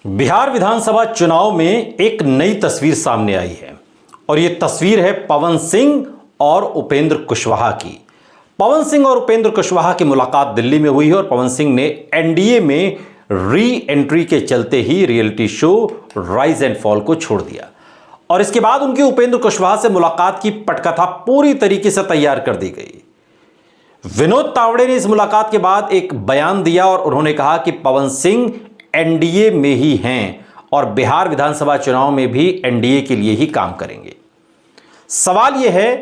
बिहार विधानसभा चुनाव में एक नई तस्वीर सामने आई है और यह तस्वीर है पवन सिंह और उपेंद्र कुशवाहा की। पवन सिंह और उपेंद्र कुशवाहा की मुलाकात दिल्ली में हुई है और पवन सिंह ने एनडीए में री एंट्री के चलते ही reality show rise and fall को छोड़ दिया और इसके बाद उनकी उपेंद्र कुशवाहा से मुलाकात की पटकथा पूरी तरीके से तैयार कर दी गई। विनोद तावड़े ने इस मुलाकात के बाद एक बयान दिया और उन्होंने कहा कि पवन सिंह एनडीए में ही हैं और बिहार विधानसभा चुनाव में भी एनडीए के लिए ही काम करेंगे। सवाल यह है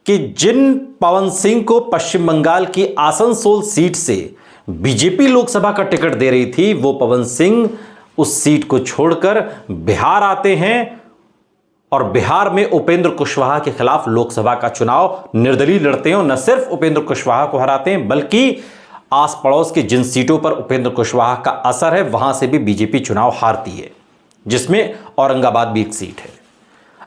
कि जिन पवन सिंह को पश्चिम बंगाल की आसनसोल सीट से बीजेपी लोकसभा का टिकट दे रही थी, वो पवन सिंह उस सीट को छोड़कर बिहार आते हैं और बिहार में उपेंद्र कुशवाहा के खिलाफ लोकसभा का चुनाव निर्दलीय लड़ते हैं और न सिर्फ उपेंद्र कुशवाहा को हराते हैं बल्कि आस पड़ोस की जिन सीटों पर उपेंद्र कुशवाहा का असर है वहां से भी बीजेपी चुनाव हारती है, जिसमें औरंगाबाद भी एक सीट है।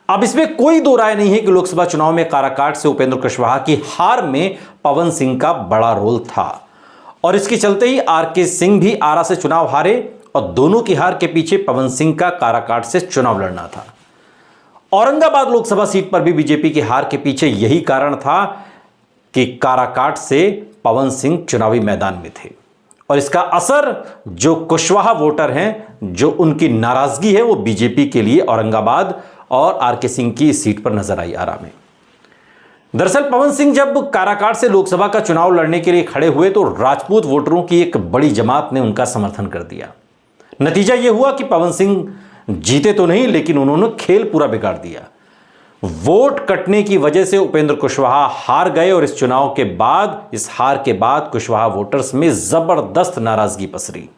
अब इसमें कोई दो राय नहीं है कि लोकसभा चुनाव में काराकाट से उपेंद्र कुशवाहा की हार में पवन सिंह का बड़ा रोल था और इसके चलते ही आरके सिंह भी आरा से चुनाव हारे और दोनों की हार के पीछे पवन सिंह का काराकाट से चुनाव लड़ना था। औरंगाबाद लोकसभा सीट पर भी बीजेपी की हार के पीछे यही कारण था कि काराकाट से पवन सिंह चुनावी मैदान में थे और इसका असर जो कुशवाहा वोटर हैं, जो उनकी नाराजगी है, वो बीजेपी के लिए औरंगाबाद और आरके सिंह की सीट पर नजर आई आरा में। दरअसल पवन सिंह जब काराकाट से लोकसभा का चुनाव लड़ने के लिए खड़े हुए तो राजपूत वोटरों की एक बड़ी जमात ने उनका समर्थन कर दिया। नतीजा यह हुआ कि पवन सिंह जीते तो नहीं, लेकिन उन्होंने खेल पूरा बिगाड़ दिया। वोट कटने की वजह से उपेंद्र कुशवाहा हार गए और इस चुनाव के बाद, इस हार के बाद कुशवाहा वोटर्स में जबरदस्त नाराजगी पसरी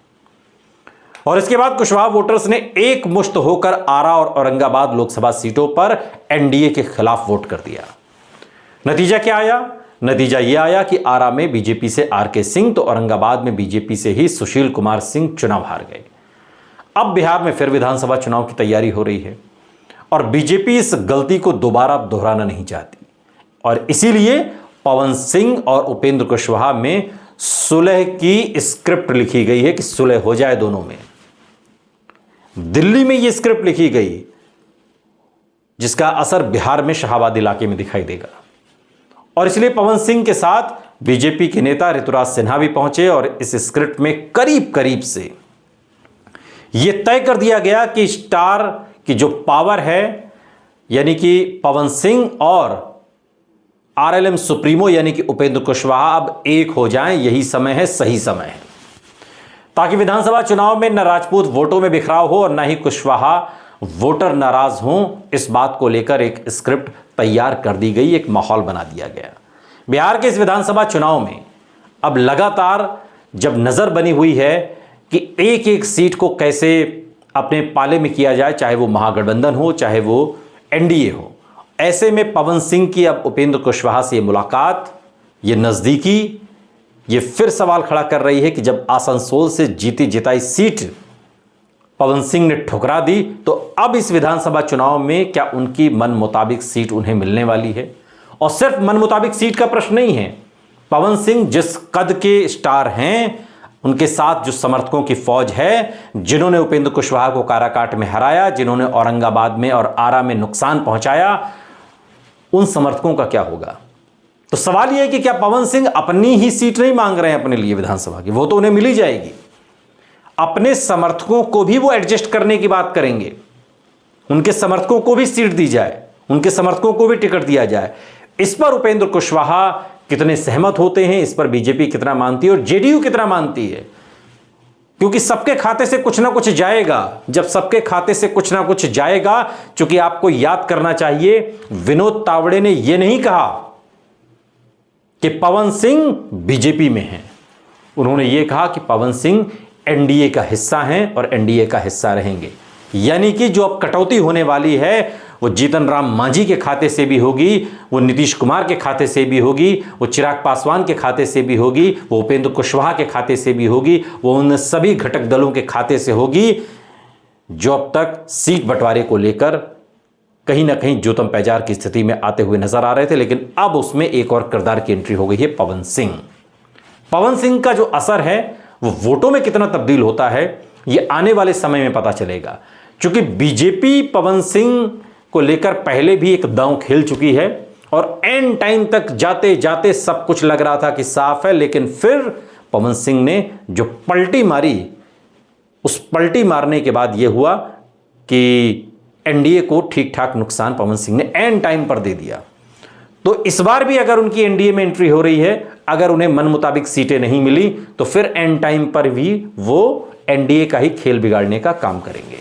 और इसके बाद कुशवाहा वोटर्स ने एक मुश्त होकर आरा और औरंगाबाद लोकसभा सीटों पर एनडीए के खिलाफ वोट कर दिया। नतीजा क्या आया? नतीजा यह आया कि आरा में बीजेपी से आरके सिंह तो औरंगाबाद में बीजेपी से ही सुशील कुमार सिंह चुनाव हार गए। अब बिहार में फिर विधानसभा चुनाव की तैयारी हो रही है और बीजेपी इस गलती को दोबारा दोहराना नहीं चाहती और इसीलिए पवन सिंह और उपेंद्र कुशवाहा में सुलह की स्क्रिप्ट लिखी गई है कि सुलह हो जाए दोनों में। दिल्ली में यह स्क्रिप्ट लिखी गई जिसका असर बिहार में शाहाबाद इलाके में दिखाई देगा और इसलिए पवन सिंह के साथ बीजेपी के नेता ऋतुराज सिन्हा भी पहुंचे और इस स्क्रिप्ट में करीब करीब से यह तय कर दिया गया कि स्टार की जो पावर है, यानी कि पवन सिंह और आरएलएम सुप्रीमो यानी कि उपेंद्र कुशवाहा अब एक हो जाएं, यही समय है, सही समय है, ताकि विधानसभा चुनाव में न राजपूत वोटों में बिखराव हो और न ही कुशवाहा वोटर नाराज हों। इस बात को लेकर एक स्क्रिप्ट तैयार कर दी गई, एक माहौल बना दिया गया। बिहार के इस विधानसभा चुनाव में अब लगातार जब नजर बनी हुई है कि एक एक सीट को कैसे अपने पाले में किया जाए, चाहे वो महागठबंधन हो चाहे वो एनडीए हो, ऐसे में पवन सिंह की अब उपेंद्र कुशवाहा से ये मुलाकात, ये नज़दीकी, ये फिर सवाल खड़ा कर रही है कि जब आसनसोल से जीती जिताई सीट पवन सिंह ने ठुकरा दी तो अब इस विधानसभा चुनाव में क्या उनकी मन मुताबिक सीट उन्हें मिलने वाली है। और सिर्फ मन मुताबिक सीट का प्रश्न नहीं है, पवन सिंह जिस कद के स्टार हैं, उनके साथ जो समर्थकों की फौज है, जिन्होंने उपेंद्र कुशवाहा को काराकाट में हराया, जिन्होंने औरंगाबाद में और आरा में नुकसान पहुंचाया, उन समर्थकों का क्या होगा। तो सवाल यह है कि क्या पवन सिंह अपनी ही सीट नहीं मांग रहे हैं अपने लिए विधानसभा की, वो तो उन्हें मिली जाएगी, अपने समर्थकों को भी वो एडजस्ट करने की बात करेंगे, उनके समर्थकों को भी सीट दी जाए, उनके समर्थकों को भी टिकट दिया जाए। इस पर उपेंद्र कुशवाहा कितने सहमत होते हैं, इस पर बीजेपी कितना मानती है और जेडीयू कितना मानती है, क्योंकि सबके खाते से कुछ ना कुछ जाएगा। जब सबके खाते से कुछ ना कुछ जाएगा, क्योंकि आपको याद करना चाहिए विनोद तावड़े ने यह नहीं कहा कि पवन सिंह बीजेपी में हैं, उन्होंने यह कहा कि पवन सिंह एनडीए का हिस्सा हैं और एनडीए का हिस्सा रहेंगे। यानी कि जो अब कटौती होने वाली है वो जीतन राम मांझी के खाते से भी होगी, वो नीतीश कुमार के खाते से भी होगी, वो चिराग पासवान के खाते से भी होगी, वो उपेंद्र कुशवाहा के खाते से भी होगी, वो उन सभी घटक दलों के खाते से होगी जो अब तक सीट बंटवारे को लेकर कहीं ना कहीं जोतम पैजार की स्थिति में आते हुए नजर आ रहे थे। लेकिन अब उसमें एक और किरदार की एंट्री हो गई है पवन सिंह। पवन सिंह का जो असर है वो वोटों में कितना तब्दील होता है ये आने वाले समय में पता चलेगा, क्योंकि बीजेपी पवन सिंह को लेकर पहले भी एक दांव खेल चुकी है और एंड टाइम तक जाते जाते सब कुछ लग रहा था कि साफ है, लेकिन फिर पवन सिंह ने जो पलटी मारी, उस पलटी मारने के बाद यह हुआ कि एनडीए को ठीक ठाक नुकसान पवन सिंह ने एंड टाइम पर दे दिया। तो इस बार भी अगर उनकी एनडीए में एंट्री हो रही है, अगर उन्हें मन मुताबिक सीटें नहीं मिली तो फिर एंड टाइम पर भी वो एनडीए का ही खेल बिगाड़ने का काम करेंगे।